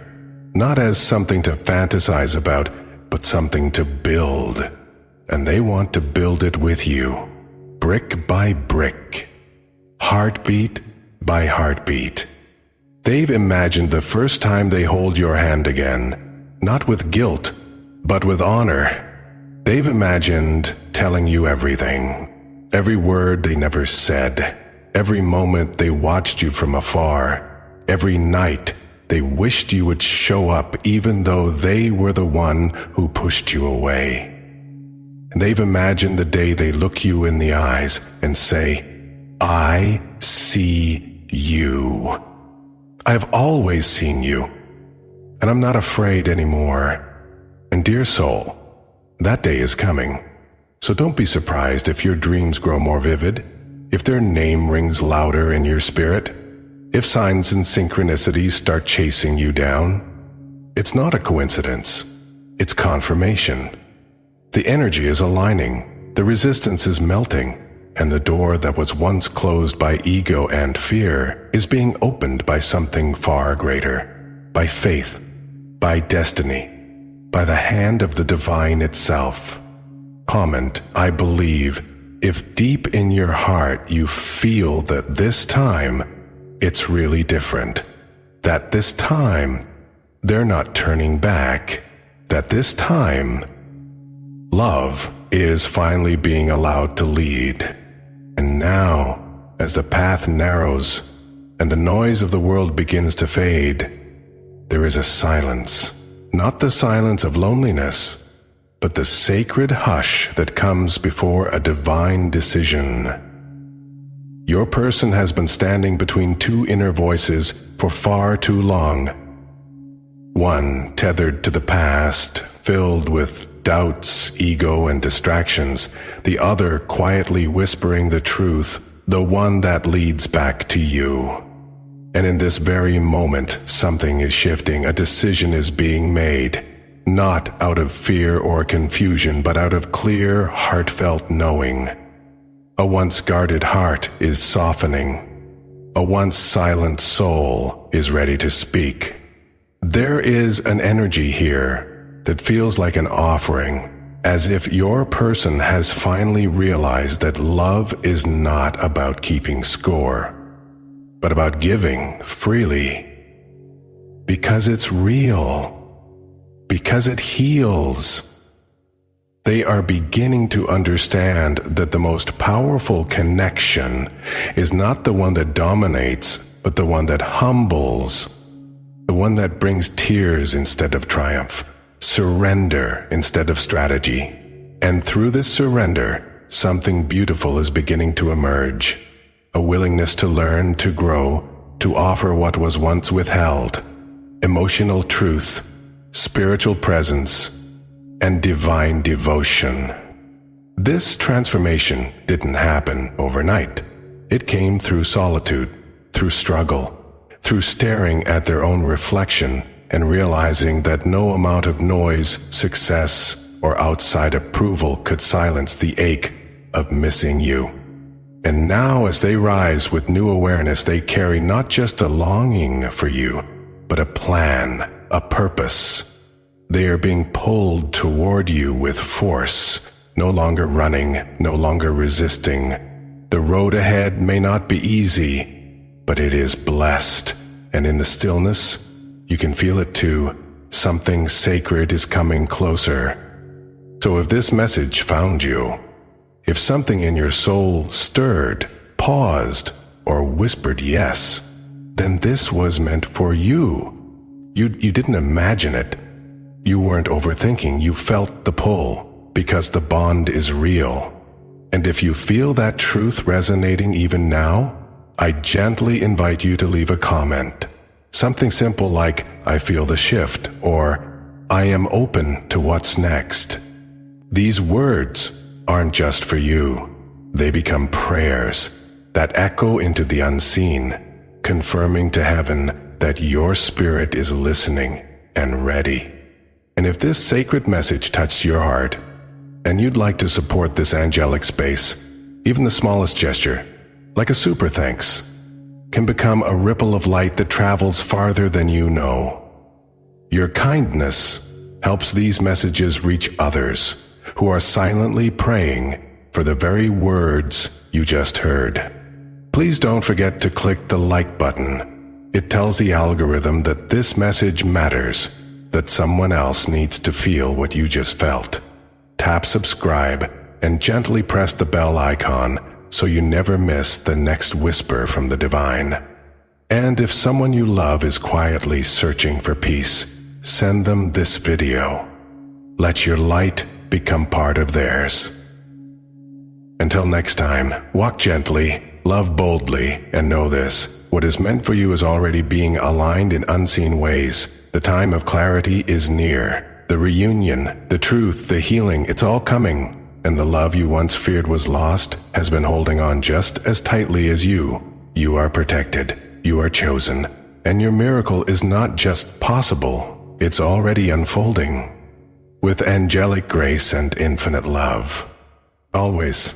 not as something to fantasize about, but something to build. And they want to build it with you, brick by brick, heartbeat by heartbeat. They've imagined the first time they hold your hand again, not with guilt, but with honor. They've imagined telling you everything. Every word they never said, every moment they watched you from afar, every night they wished you would show up even though they were the one who pushed you away. And they've imagined the day they look you in the eyes and say, I see you. I've always seen you, and I'm not afraid anymore. And dear soul, that day is coming. So don't be surprised if your dreams grow more vivid, if their name rings louder in your spirit, if signs and synchronicities start chasing you down. It's not a coincidence. It's confirmation. The energy is aligning, the resistance is melting, and the door that was once closed by ego and fear is being opened by something far greater, by faith, by destiny, by the hand of the divine itself. Comment, I believe, if deep in your heart you feel that this time it's really different, that this time they're not turning back, that this time love is finally being allowed to lead. And now, as the path narrows and the noise of the world begins to fade, there is a silence, not the silence of loneliness, but the sacred hush that comes before a divine decision. Your person has been standing between two inner voices for far too long. One tethered to the past, filled with doubts, ego, and distractions, the other quietly whispering the truth, the one that leads back to you. And in this very moment, something is shifting, a decision is being made, not out of fear or confusion, but out of clear, heartfelt knowing. A once guarded heart is softening. A once silent soul is ready to speak. There is an energy here that feels like an offering, as if your person has finally realized that love is not about keeping score, but about giving freely. Because it's real. Because it heals. They are beginning to understand that the most powerful connection is not the one that dominates, but the one that humbles, the one that brings tears instead of triumph, surrender instead of strategy. And through this surrender, something beautiful is beginning to emerge, a willingness to learn, to grow, to offer what was once withheld, emotional truth, spiritual presence, and divine devotion. This transformation didn't happen overnight. It came through solitude, through struggle, through staring at their own reflection and realizing that no amount of noise, success, or outside approval could silence the ache of missing you. And now as they rise with new awareness, they carry not just a longing for you, but a plan, a purpose. They are being pulled toward you with force, no longer running, no longer resisting. The road ahead may not be easy, but it is blessed. And in the stillness, you can feel it too. Something sacred is coming closer. So if this message found you, if something in your soul stirred, paused, or whispered yes, then this was meant for you. You didn't imagine it. You weren't overthinking, you felt the pull, because the bond is real. And if you feel that truth resonating even now, I gently invite you to leave a comment. Something simple like, I feel the shift, or I am open to what's next. These words aren't just for you. They become prayers that echo into the unseen, confirming to heaven that your spirit is listening and ready. And if this sacred message touched your heart, and you'd like to support this angelic space, even the smallest gesture, like a super thanks, can become a ripple of light that travels farther than you know. Your kindness helps these messages reach others who are silently praying for the very words you just heard. Please don't forget to click the like button. It tells the algorithm that this message matters, that someone else needs to feel what you just felt. Tap subscribe and gently press the bell icon so you never miss the next whisper from the divine. And if someone you love is quietly searching for peace, send them this video. Let your light become part of theirs. Until next time, walk gently, love boldly, and know this: what is meant for you is already being aligned in unseen ways. The time of clarity is near. The reunion, the truth, the healing, it's all coming. And the love you once feared was lost has been holding on just as tightly as you. You are protected. You are chosen. And your miracle is not just possible. It's already unfolding. With angelic grace and infinite love. Always.